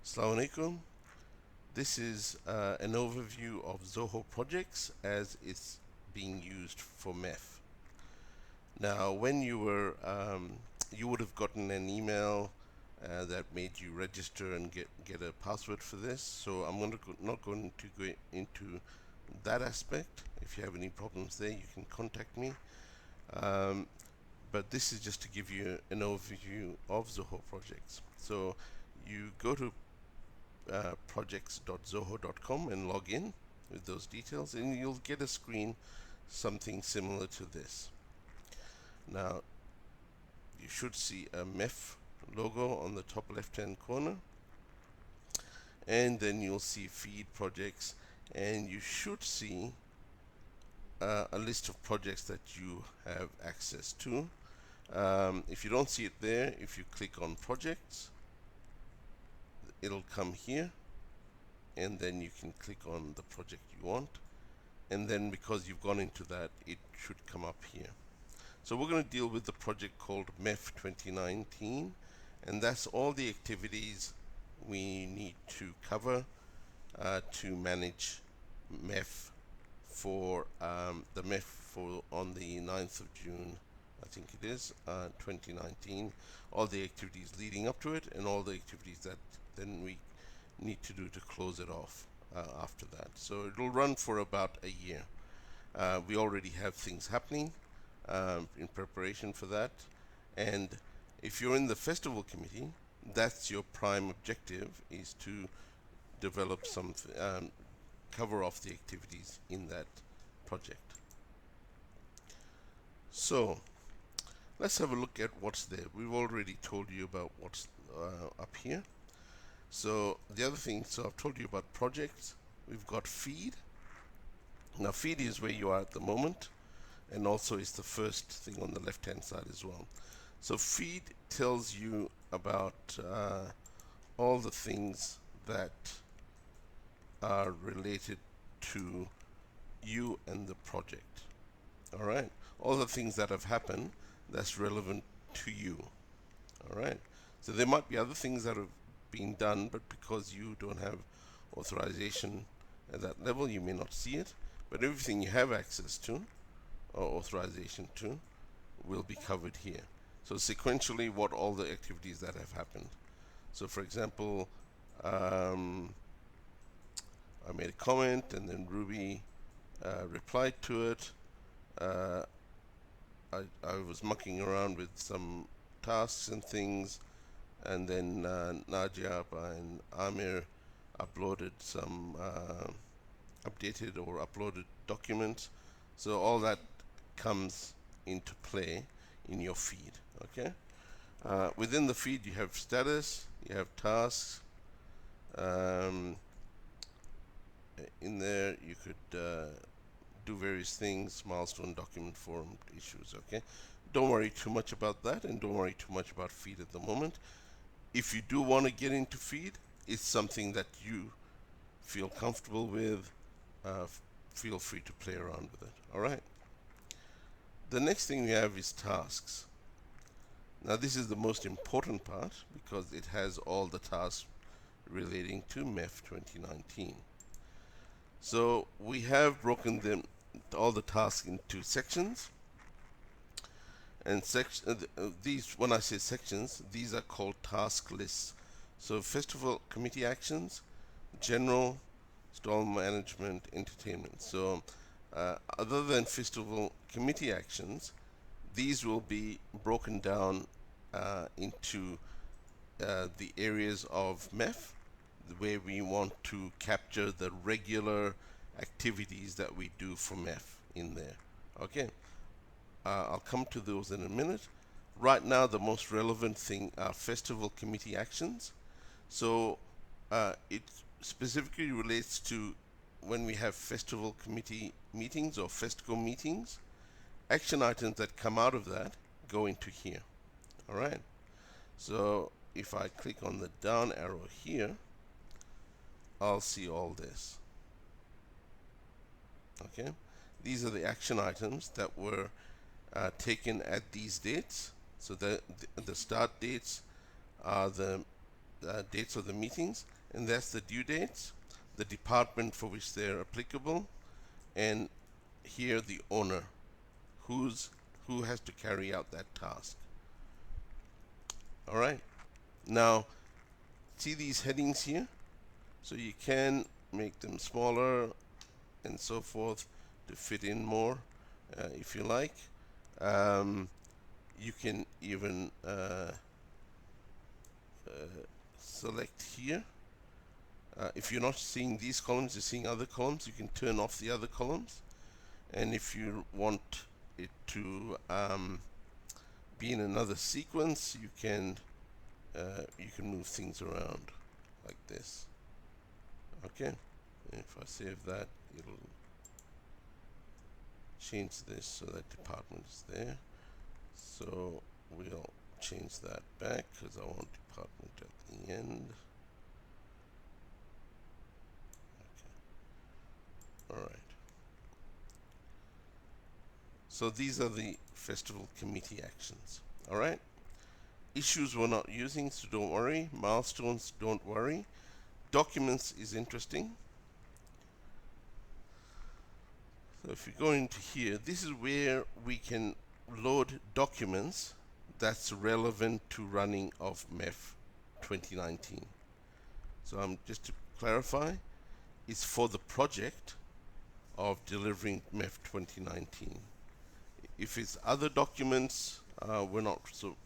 Assalamu alaikum. This is an overview of Zoho Projects as it's being used for MEFF. Now, when you were, you would have gotten an email that made you register and get a password for this. So I'm not going to go into that aspect. If you have any problems there, you can contact me. But this is just to give you an overview of Zoho Projects. So you go to projects.zoho.com and log in with those details, and you'll get a screen something similar to this. Now you should see a MEFF logo on the top left hand corner, and then you'll see feed projects, and you should see a list of projects that you have access to. If you don't see it there, if you click on projects, it'll come here, and then you can click on the project you want, and then because you've gone into that, it should come up here. So we're going to deal with the project called MEFF 2019, and that's all the activities we need to cover to manage MEFF for the MEFF for on the 9th of June, I think it is, 2019, all the activities leading up to it and all the activities that then we need to do to close it off after that. So it'll run for about a year. We already have things happening in preparation for that, and if you're in the festival committee, that's your prime objective, is to develop some cover off the activities in that project. So let's have a look at what's there. We've already told you about what's up here. So the other thing, so I've told you about projects. We've got feed. Now feed is where you are at the moment, and also is the first thing on the left hand side as well. So feed tells you about all the things that are related to you and the project. Alright, all the things that have happened that's relevant to you. Alright, so there might be other things that have been done, but because you don't have authorization at that level, you may not see it, but everything you have access to or authorization to will be covered here. So sequentially, what all the activities that have happened. So for example, I made a comment and then Ruby replied to it. I was mucking around with some tasks and things, and then Nadia and Amir uploaded some updated or uploaded documents. So all that comes into play in your feed. Okay. Within the feed, you have status, you have tasks. In there, you could do various things, milestone, document, forum, issues. Okay. Don't worry too much about that, and don't worry too much about feed at the moment. If you do want to get into feed, it's something that you feel comfortable with. Feel free to play around with it. All right. The next thing we have is tasks. Now this is the most important part because it has all the tasks relating to MEFF 2019. So we have broken them, all the tasks, into sections. And these, when I say sections, these are called task lists. So festival committee actions, general, stall management, entertainment. So other than festival committee actions, these will be broken down into the areas of MEFF where we want to capture the regular activities that we do for MEFF in there. Okay, I'll come to those in a minute. Right now, the most relevant thing are festival committee actions. So it specifically relates to when we have festival committee meetings or FESTCO meetings. Action items that come out of that go into here. Alright, so if I click on the down arrow here, I'll see all this. Okay, these are the action items that were taken at these dates. So the start dates are the dates of the meetings, and that's the due dates, the department for which they're applicable, and here the owner, who has to carry out that task. All right. Now, see these headings here? So you can make them smaller and so forth to fit in more if you like. You can even select here. If you're not seeing these columns, you're seeing other columns, you can turn off the other columns. And if you want it to be in another sequence, you can move things around like this. Okay, and if I save that, it'll change this so that department is there. So we'll change that back because I want department at the end. Okay. All right. So these are the festival committee actions. All right. Issues we're not using, so don't worry. Milestones, don't worry. Documents is interesting. So if you go into here, this is where we can load documents that's relevant to running of MEFF 2019. So just to clarify, it's for the project of delivering MEFF 2019. If it's other documents, we're not so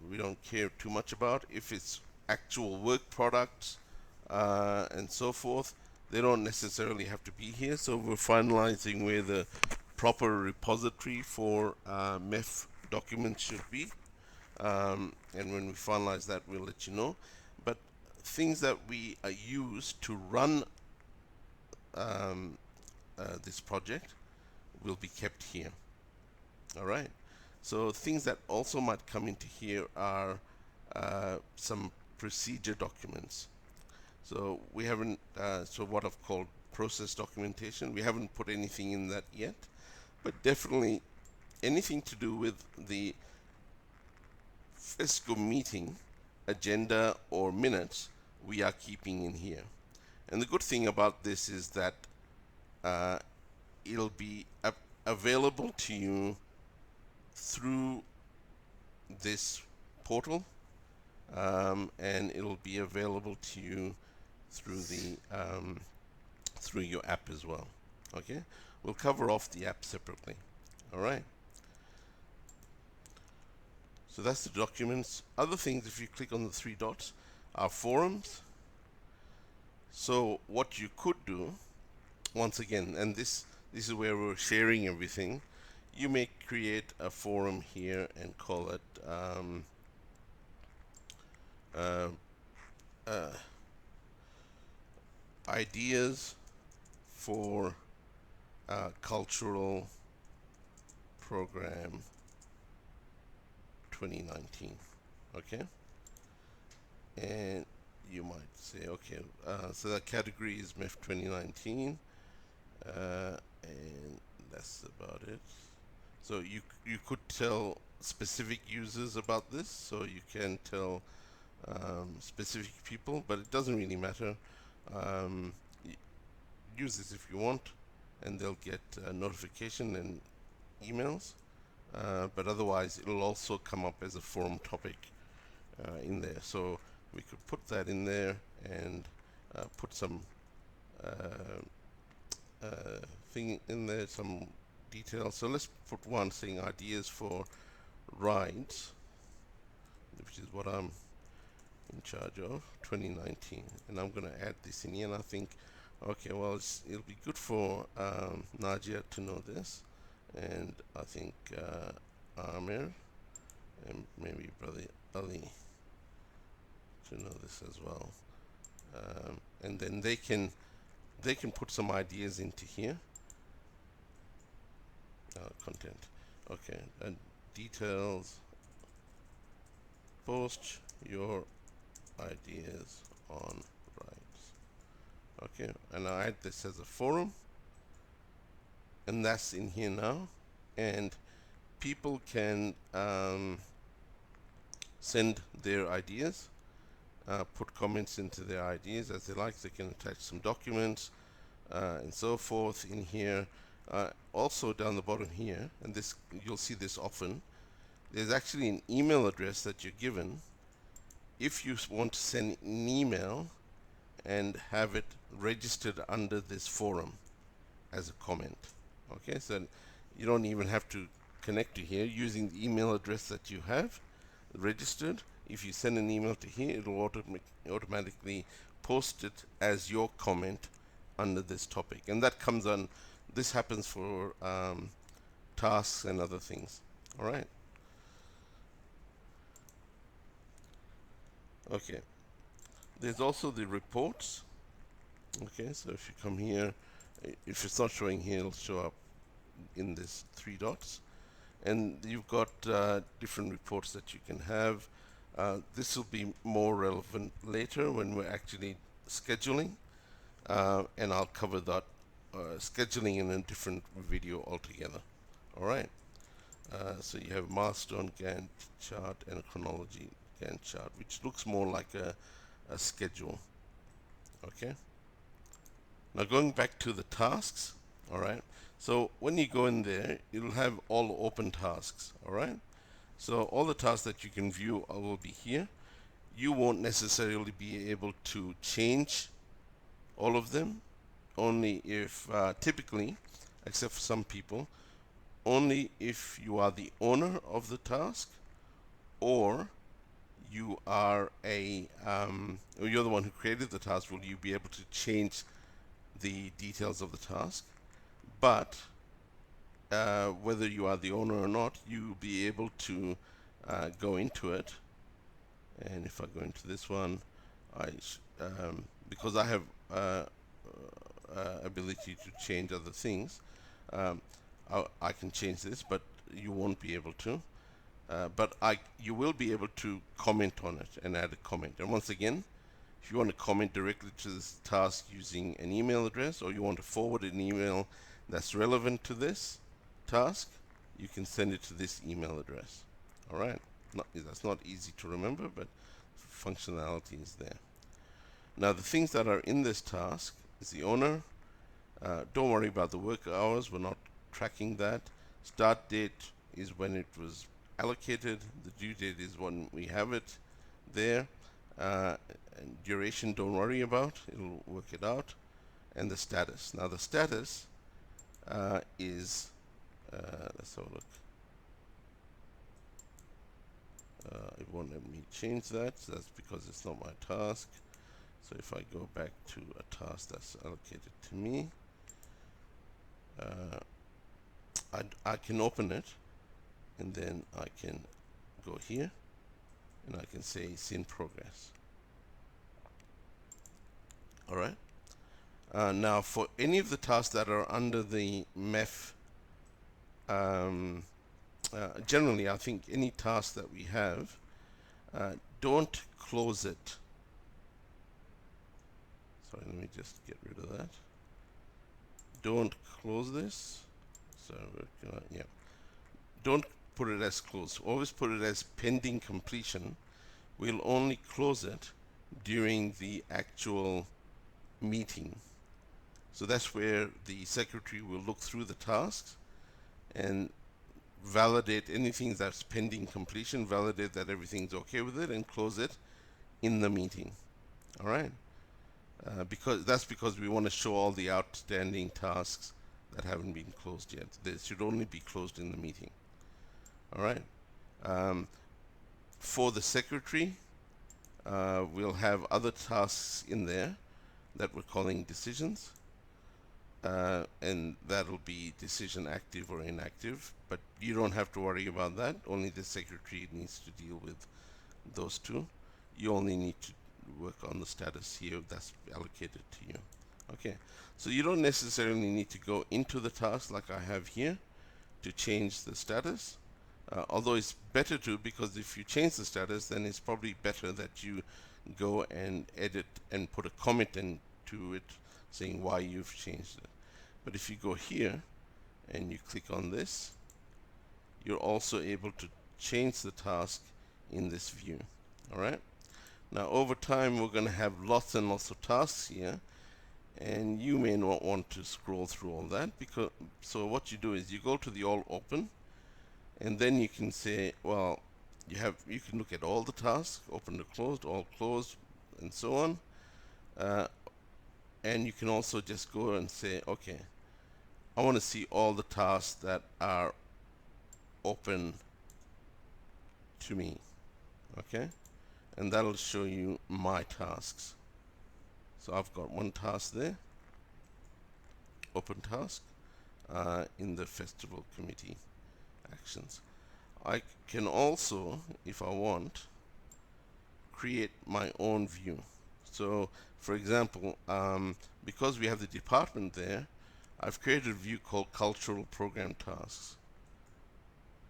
we don't care too much about. If it's actual work products and so forth, they don't necessarily have to be here. So we're finalizing where the proper repository for MEFF documents should be. And when we finalize that, we'll let you know. But things that we use to run this project will be kept here. All right. So things that also might come into here are some procedure documents. So we haven't, so what I've called process documentation, we haven't put anything in that yet, but definitely anything to do with the FESCO meeting agenda or minutes, we are keeping in here. And the good thing about this is that it'll be available to you through this portal, and it'll be available to you through the through your app as well. Okay, we'll cover off the app separately. All right. So that's the documents. Other things, if you click on the three dots, are forums. So what you could do, once again, and this is where we're sharing everything. You may create a forum here and call it ideas for cultural program 2019. Okay, and you might say, okay, so that category is MEFF 2019, and that's about it. So you could tell specific users about this, so you can tell specific people, but it doesn't really matter. Use this if you want, and they'll get notification and emails. But otherwise, it'll also come up as a forum topic in there. So we could put that in there and put some thing in there, some details. So let's put one saying ideas for rides, which is what I'm in charge of, 2019. And I'm going to add this in here, and I think, okay, well, it'll be good for Nadia to know this, and I think Amir and maybe Brother Ali to know this as well. And then they can put some ideas into here. Content. Okay, and details. Post your ideas on rights. Okay, and I add this as a forum, and that's in here now. And people can send their ideas put comments into their ideas as they like. They can attach some documents and so forth in here. Also down the bottom here, and this you'll see this often, there's actually an email address that you're given if you want to send an email and have it registered under this forum as a comment. Okay, so you don't even have to connect to here using the email address that you have registered. If you send an email to here, it will automatically post it as your comment under this topic, and that comes on. This happens for tasks and other things. All right. Okay. There's also the reports. Okay, so if you come here, if it's not showing here, it'll show up in this 3 dots. And you've got different reports that you can have. This will be more relevant later when we're actually scheduling, and I'll cover that scheduling in a different video altogether. All right. So you have milestone Gantt chart and a chronology Gantt chart, which looks more like a schedule. Okay. Now going back to the tasks. All right. So when you go in there, it'll have all open tasks. All right. So all the tasks that you can view will be here. You won't necessarily be able to change all of them, only if typically, except for some people, only if you are the owner of the task, or you are or you're the one who created the task. Will you be able to change the details of the task? But whether you are the owner or not, you'll be able to go into it. And if I go into this one, because I have ability to change other things, I can change this, but you won't be able to. But you will be able to comment on it and add a comment. And once again, if you want to comment directly to this task using an email address, or you want to forward an email that's relevant to this task, you can send it to this email address. All right. That's not easy to remember, but functionality is there. Now the things that are in this task is the owner. Don't worry about the work hours. We're not tracking that. Start date is when it was allocated. The due date is when we have it there. And duration, don't worry about. It'll work it out. And the status. Now the status is, let's have a look. It won't let me change that. So that's because it's not my task. So if I go back to a task that's allocated to me, I can open it, and then I can go here, and I can say it's in progress. All right. Now, for any of the tasks that are under the MEFF, generally, I think any task that we have, don't close it. Sorry, let me just get rid of that. Don't close this. So, yeah. Don't put it as closed. Always put it as pending completion. We'll only close it during the actual meeting. So that's where the secretary will look through the tasks and validate anything that's pending completion, validate that everything's okay with it, and close it in the meeting. All right. Because we want to show all the outstanding tasks that haven't been closed yet. They should only be closed in the meeting. All right. For the secretary, we'll have other tasks in there that we're calling decisions, and that'll be decision active or inactive, but you don't have to worry about that. Only the secretary needs to deal with those two. You only need to work on the status here that's allocated to you. Okay, so you don't necessarily need to go into the task like I have here to change the status, although it's better to, because if you change the status, then it's probably better that you go and edit and put a comment into it saying why you've changed it. But if you go here and you click on this, you're also able to change the task in this view. All right. Now over time we're going to have lots and lots of tasks here, and you may not want to scroll through all that, because so what you do is you go to the all open, and then you can say, well, you can look at all the tasks, open to closed, all closed, and so on. And you can also just go and say, okay, I want to see all the tasks that are open to me. Okay, and that'll show you my tasks. So I've got one task there, open task, in the festival committee actions. I can also, if I want, create my own view. So for example, because we have the department there, I've created a view called cultural program tasks,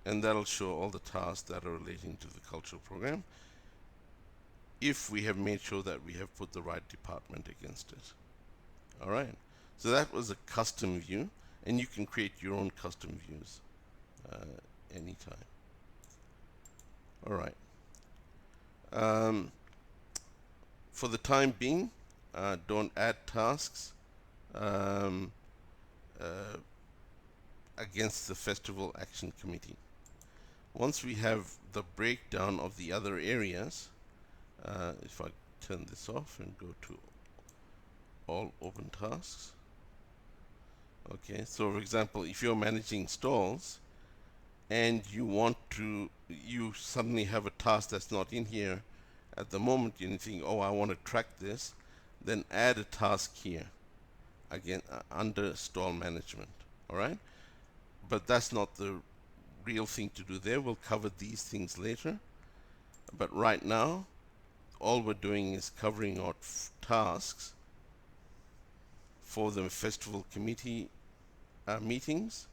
and that'll show all the tasks that are relating to the cultural program, if we have made sure that we have put the right department against it. Alright, so that was a custom view, and you can create your own custom views anytime. Alright, for the time being, don't add tasks against the Festival Action Committee. Once we have the breakdown of the other areas, if I turn this off and go to all open tasks. Okay, so for example, if you're managing stalls and you suddenly have a task that's not in here at the moment, you think, oh, I want to track this, then add a task here, again, under stall management. Alright, but that's not the real thing to do there. We'll cover these things later, but right now all we're doing is covering out tasks for the festival committee meetings,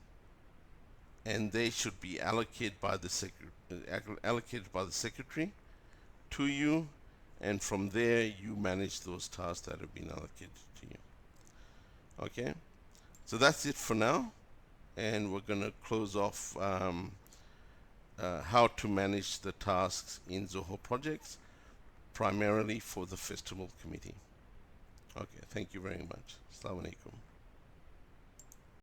and they should be allocated by the secretary to you, and from there you manage those tasks that have been allocated to you. Okay, so that's it for now, and we're going to close off how to manage the tasks in Zoho Projects, primarily for the festival committee. Okay, thank you very much. Assalamu alaikum.